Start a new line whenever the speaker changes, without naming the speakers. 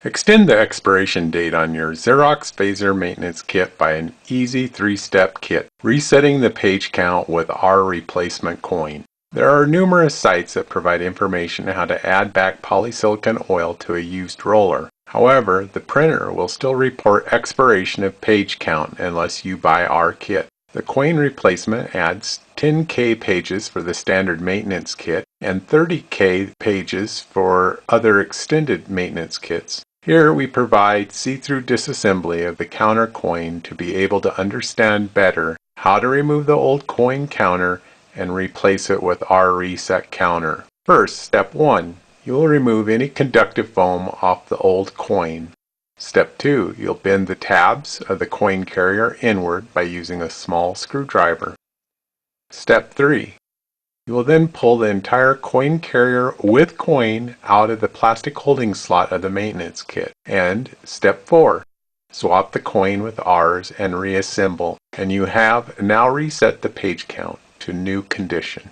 Extend the expiration date on your Xerox Phaser maintenance kit by an easy 3-step kit, resetting the page count with our replacement coin. There are numerous sites that provide information on how to add back polysilicon oil to a used roller. However, the printer will still report expiration of page count unless you buy our kit. The coin replacement adds 10K pages for the standard maintenance kit and 30K pages for other extended maintenance kits. Here we provide see-through disassembly of the counter coin to be able to understand better how to remove the old coin counter and replace it with our reset counter. First, step 1. You will remove any conductive foam off the old coin. Step 2. You'll bend the tabs of the coin carrier inward by using a small screwdriver. Step 3. You will then pull the entire coin carrier with coin out of the plastic holding slot of the maintenance kit. And step 4. Swap the coin with ours and reassemble. And you have now reset the page count to new condition.